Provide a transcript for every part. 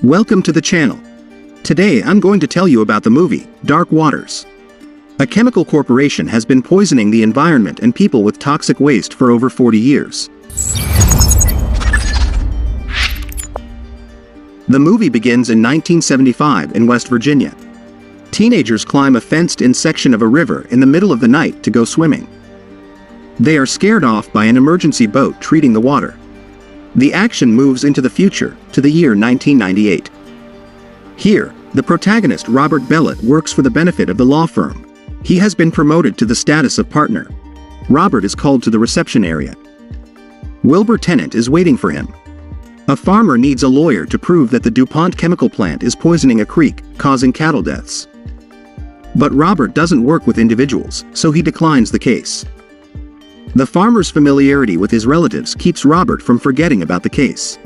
Welcome to the channel. Today I'm going to tell you about the movie, Dark Waters. A chemical corporation has been poisoning the environment and people with toxic waste for over 40 years. The movie begins in 1975 in West Virginia. Teenagers climb a fenced-in section of a river in the middle of the night to go swimming. They are scared off by an emergency boat treating the water. The action moves into the future, to the year 1998. Here, the protagonist Robert Bilott works for the benefit of the law firm. He has been promoted to the status of partner. Robert is called to the reception area. Wilbur Tennant is waiting for him. A farmer needs a lawyer to prove that the DuPont chemical plant is poisoning a creek, causing cattle deaths. But Robert doesn't work with individuals, so he declines the case. The farmer's familiarity with his relatives keeps Robert from forgetting about the case.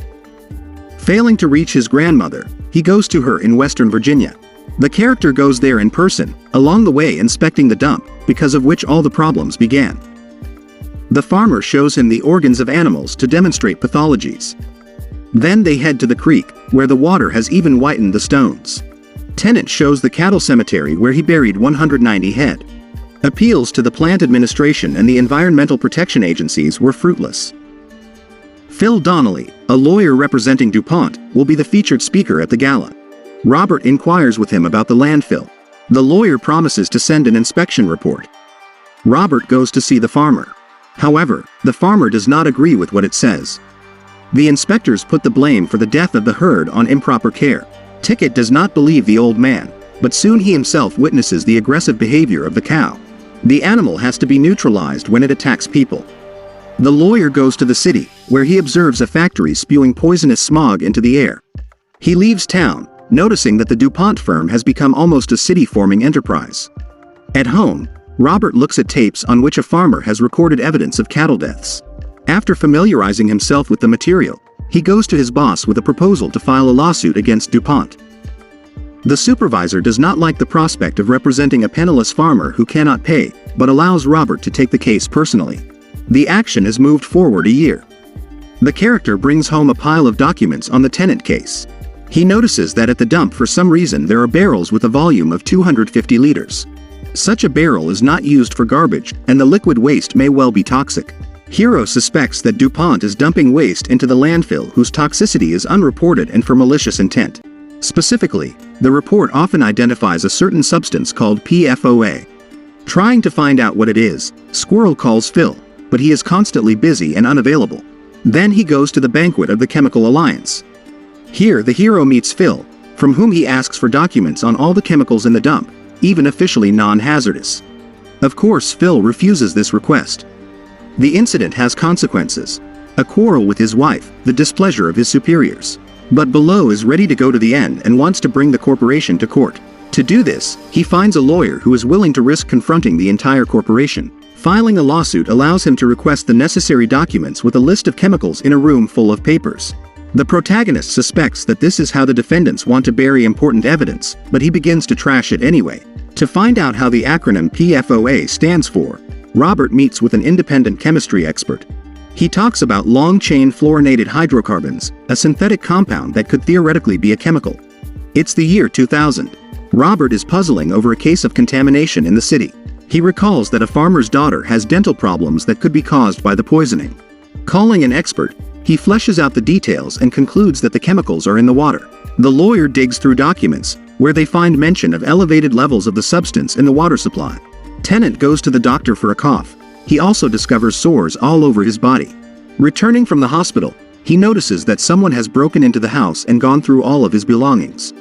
Failing to reach his grandmother, he goes to her in Western Virginia. The character goes there in person, along the way inspecting the dump, because of which all the problems began. The farmer shows him the organs of animals to demonstrate pathologies. Then they head to the creek, where the water has even whitened the stones. Tennant shows the cattle cemetery where he buried 190 head. Appeals to the plant administration and the environmental protection agencies were fruitless. Phil Donnelly, a lawyer representing DuPont, will be the featured speaker at the gala. Robert inquires with him about the landfill. The lawyer promises to send an inspection report. Robert goes to see the farmer. However, the farmer does not agree with what it says. The inspectors put the blame for the death of the herd on improper care. Ticket does not believe the old man, but soon he himself witnesses the aggressive behavior of the cow. The animal has to be neutralized when it attacks people. The lawyer goes to the city, where he observes a factory spewing poisonous smog into the air. He leaves town, noticing that the DuPont firm has become almost a city-forming enterprise. At home, Robert looks at tapes on which a farmer has recorded evidence of cattle deaths. After familiarizing himself with the material, he goes to his boss with a proposal to file a lawsuit against DuPont. The supervisor does not like the prospect of representing a penniless farmer who cannot pay, but allows Robert to take the case personally. The action is moved forward a year. The character brings home a pile of documents on the Tennant case. He notices that at the dump for some reason there are barrels with a volume of 250 liters. Such a barrel is not used for garbage, and the liquid waste may well be toxic. Hero suspects that DuPont is dumping waste into the landfill whose toxicity is unreported and for malicious intent. Specifically, the report often identifies a certain substance called PFOA. Trying to find out what it is, Squirrel calls Phil, but he is constantly busy and unavailable. Then he goes to the banquet of the Chemical Alliance. Here the hero meets Phil, from whom he asks for documents on all the chemicals in the dump, even officially non-hazardous. Of course, Phil refuses this request. The incident has consequences: a quarrel with his wife, the displeasure of his superiors. But Bilott is ready to go to the end and wants to bring the corporation to court. To do this, he finds a lawyer who is willing to risk confronting the entire corporation. Filing a lawsuit allows him to request the necessary documents with a list of chemicals in a room full of papers. The protagonist suspects that this is how the defendants want to bury important evidence, but he begins to trash it anyway. To find out how the acronym PFOA stands for, Robert meets with an independent chemistry expert. He talks about long-chain fluorinated hydrocarbons, a synthetic compound that could theoretically be a chemical. It's the year 2000. Robert is puzzling over a case of contamination in the city. He recalls that a farmer's daughter has dental problems that could be caused by the poisoning. Calling an expert, he fleshes out the details and concludes that the chemicals are in the water. The lawyer digs through documents, where they find mention of elevated levels of the substance in the water supply. Tennant goes to the doctor for a cough. He also discovers sores all over his body. Returning from the hospital, he notices that someone has broken into the house and gone through all of his belongings.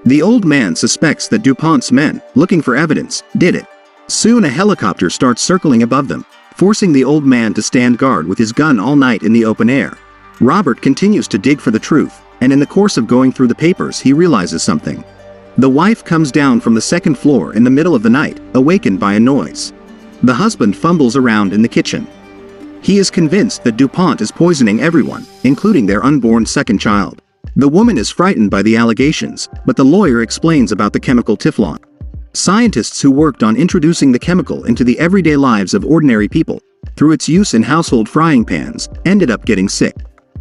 The old man suspects that DuPont's men, looking for evidence, did it. Soon a helicopter starts circling above them, forcing the old man to stand guard with his gun all night in the open air. Robert continues to dig for the truth, and in the course of going through the papers he realizes something. The wife comes down from the second floor in the middle of the night, awakened by a noise. The husband fumbles around in the kitchen. He is convinced that DuPont is poisoning everyone, including their unborn second child. The woman is frightened by the allegations, but the lawyer explains about the chemical Teflon. Scientists who worked on introducing the chemical into the everyday lives of ordinary people, through its use in household frying pans, ended up getting sick.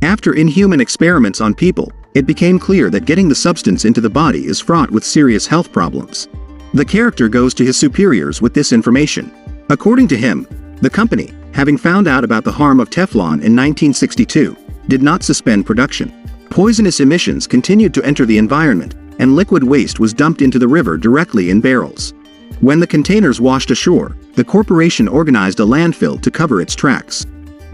After inhuman experiments on people, it became clear that getting the substance into the body is fraught with serious health problems. The character goes to his superiors with this information. According to him, the company, having found out about the harm of Teflon in 1962, did not suspend production. Poisonous emissions continued to enter the environment, and liquid waste was dumped into the river directly in barrels. When the containers washed ashore, the corporation organized a landfill to cover its tracks.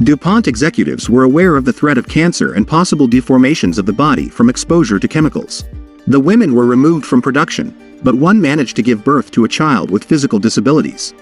DuPont executives were aware of the threat of cancer and possible deformations of the body from exposure to chemicals. The women were removed from production, but one managed to give birth to a child with physical disabilities.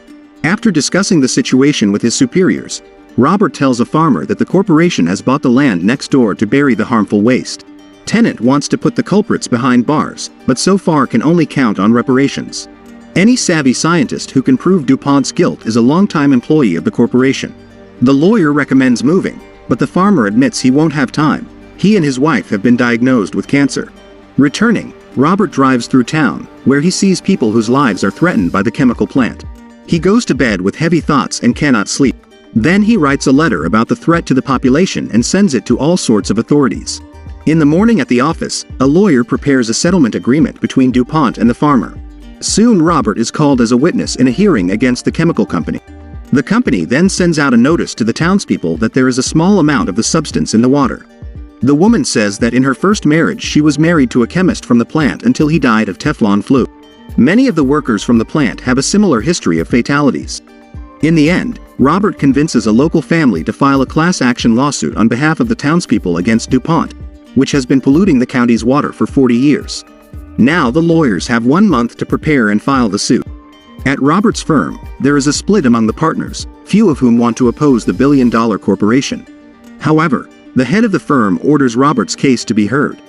After discussing the situation with his superiors, Robert tells a farmer that the corporation has bought the land next door to bury the harmful waste. Tennant wants to put the culprits behind bars, but so far can only count on reparations. Any savvy scientist who can prove DuPont's guilt is a longtime employee of the corporation. The lawyer recommends moving, but the farmer admits he won't have time. He and his wife have been diagnosed with cancer. Returning, Robert drives through town, where he sees people whose lives are threatened by the chemical plant. He goes to bed with heavy thoughts and cannot sleep. Then he writes a letter about the threat to the population and sends it to all sorts of authorities. In the morning at the office, a lawyer prepares a settlement agreement between DuPont and the farmer. Soon Robert is called as a witness in a hearing against the chemical company. The company then sends out a notice to the townspeople that there is a small amount of the substance in the water. The woman says that in her first marriage she was married to a chemist from the plant until he died of Teflon flu. Many of the workers from the plant have a similar history of fatalities. In the end, Robert convinces a local family to file a class action lawsuit on behalf of the townspeople against DuPont, which has been polluting the county's water for 40 years. Now the lawyers have 1 month to prepare and file the suit. At Robert's firm, there is a split among the partners, few of whom want to oppose the billion-dollar corporation. However, the head of the firm orders Robert's case to be heard.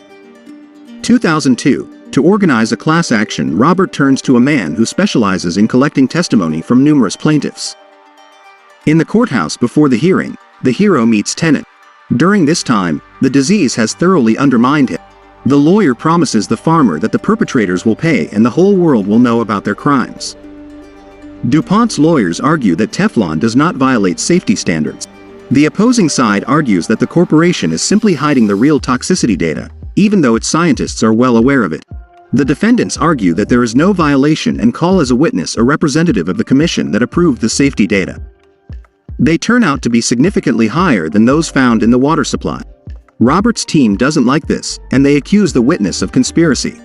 2002. To organize a class action, Robert turns to a man who specializes in collecting testimony from numerous plaintiffs. In the courthouse before the hearing, the hero meets Tennant. During this time, the disease has thoroughly undermined him. The lawyer promises the farmer that the perpetrators will pay and the whole world will know about their crimes. DuPont's lawyers argue that Teflon does not violate safety standards. The opposing side argues that the corporation is simply hiding the real toxicity data, even though its scientists are well aware of it. The defendants argue that there is no violation and call as a witness a representative of the commission that approved the safety data. They turn out to be significantly higher than those found in the water supply. Robert's team doesn't like this, and they accuse the witness of conspiracy.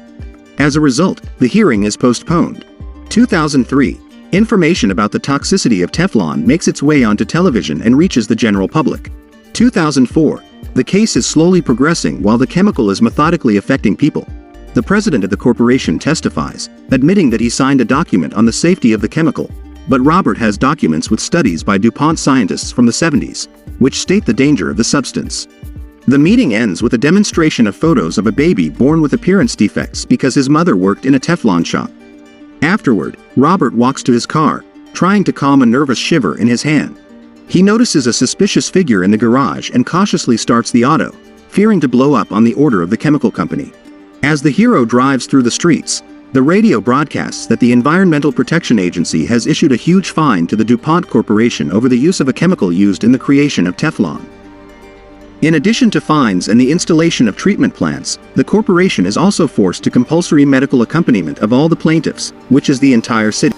As a result, the hearing is postponed. 2003. Information about the toxicity of Teflon makes its way onto television and reaches the general public. 2004. The case is slowly progressing while the chemical is methodically affecting people. The president of the corporation testifies, admitting that he signed a document on the safety of the chemical, but Robert has documents with studies by DuPont scientists from the 70s, which state the danger of the substance. The meeting ends with a demonstration of photos of a baby born with appearance defects because his mother worked in a Teflon shop. Afterward, Robert walks to his car, trying to calm a nervous shiver in his hand. He notices a suspicious figure in the garage and cautiously starts the auto, fearing to blow up on the order of the chemical company. As the hero drives through the streets, the radio broadcasts that the Environmental Protection Agency has issued a huge fine to the DuPont Corporation over the use of a chemical used in the creation of Teflon. In addition to fines and the installation of treatment plants, the corporation is also forced to compulsory medical accompaniment of all the plaintiffs, which is the entire city.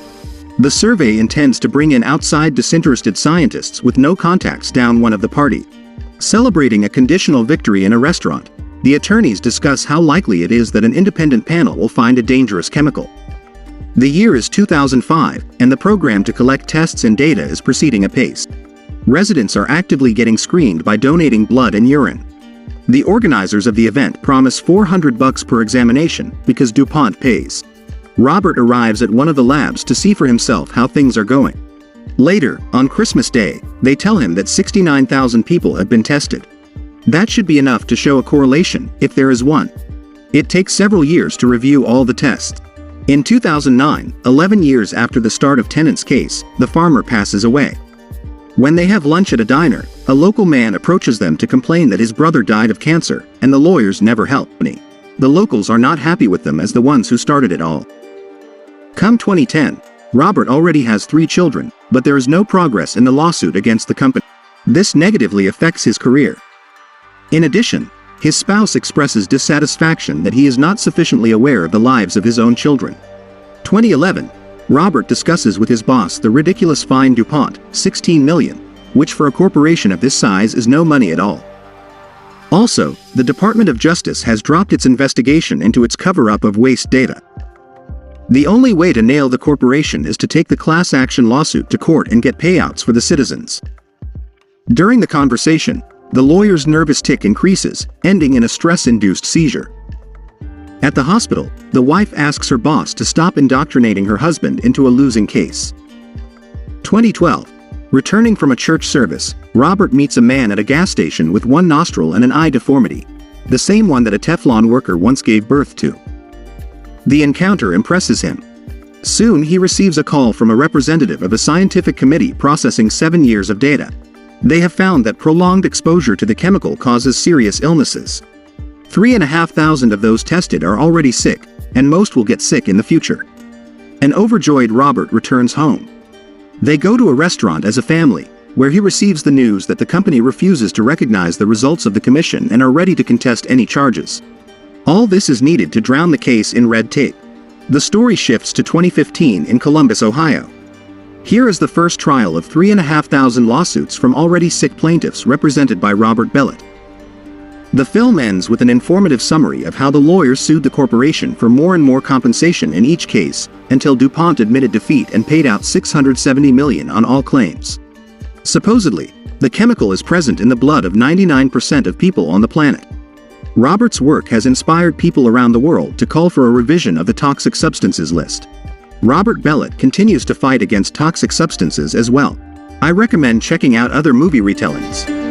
The survey intends to bring in outside disinterested scientists with no contacts down one of the party. Celebrating a conditional victory in a restaurant, the attorneys discuss how likely it is that an independent panel will find a dangerous chemical. The year is 2005, and the program to collect tests and data is proceeding apace. Residents are actively getting screened by donating blood and urine. The organizers of the event promise $400 per examination because DuPont pays. Robert arrives at one of the labs to see for himself how things are going. Later, on Christmas Day, they tell him that 69,000 people have been tested. That should be enough to show a correlation, if there is one. It takes several years to review all the tests. In 2009, 11 years after the start of Tennant's case, the farmer passes away. When they have lunch at a diner, a local man approaches them to complain that his brother died of cancer, and the lawyers never help. The locals are not happy with them as the ones who started it all. Come 2010, Robert already has 3 children, but there is no progress in the lawsuit against the company. This negatively affects his career. In addition, His spouse expresses dissatisfaction that he is not sufficiently aware of the lives of his own children. 2011. Robert discusses with his boss the ridiculous fine DuPont, $16 million, which for a corporation of this size is no money at all. Also, the Department of Justice has dropped its investigation into its cover-up of waste data. The only way to nail the corporation is to take the class action lawsuit to court and get payouts for the citizens. During the conversation, the lawyer's nervous tic increases, ending in a stress-induced seizure. At the hospital, the wife asks her boss to stop indoctrinating her husband into a losing case. 2012. Returning from a church service, Robert meets a man at a gas station with one nostril and an eye deformity, the same one that a Teflon worker once gave birth to. The encounter impresses him. Soon he receives a call from a representative of a scientific committee processing 7 years of data. They have found that prolonged exposure to the chemical causes serious illnesses. 3,500 of those tested are already sick, and most will get sick in the future. An overjoyed Robert returns home. They go to a restaurant as a family, where he receives the news that the company refuses to recognize the results of the commission and are ready to contest any charges. All this is needed to drown the case in red tape. The story shifts to 2015 in Columbus, Ohio. Here is the first trial of 3,500 lawsuits from already sick plaintiffs represented by Robert Bilott. The film ends with an informative summary of how the lawyers sued the corporation for more and more compensation in each case, until DuPont admitted defeat and paid out $670 million on all claims. Supposedly, the chemical is present in the blood of 99% of people on the planet. Robert's work has inspired people around the world to call for a revision of the toxic substances list. Robert Bilott continues to fight against toxic substances as well. I recommend checking out other movie retellings.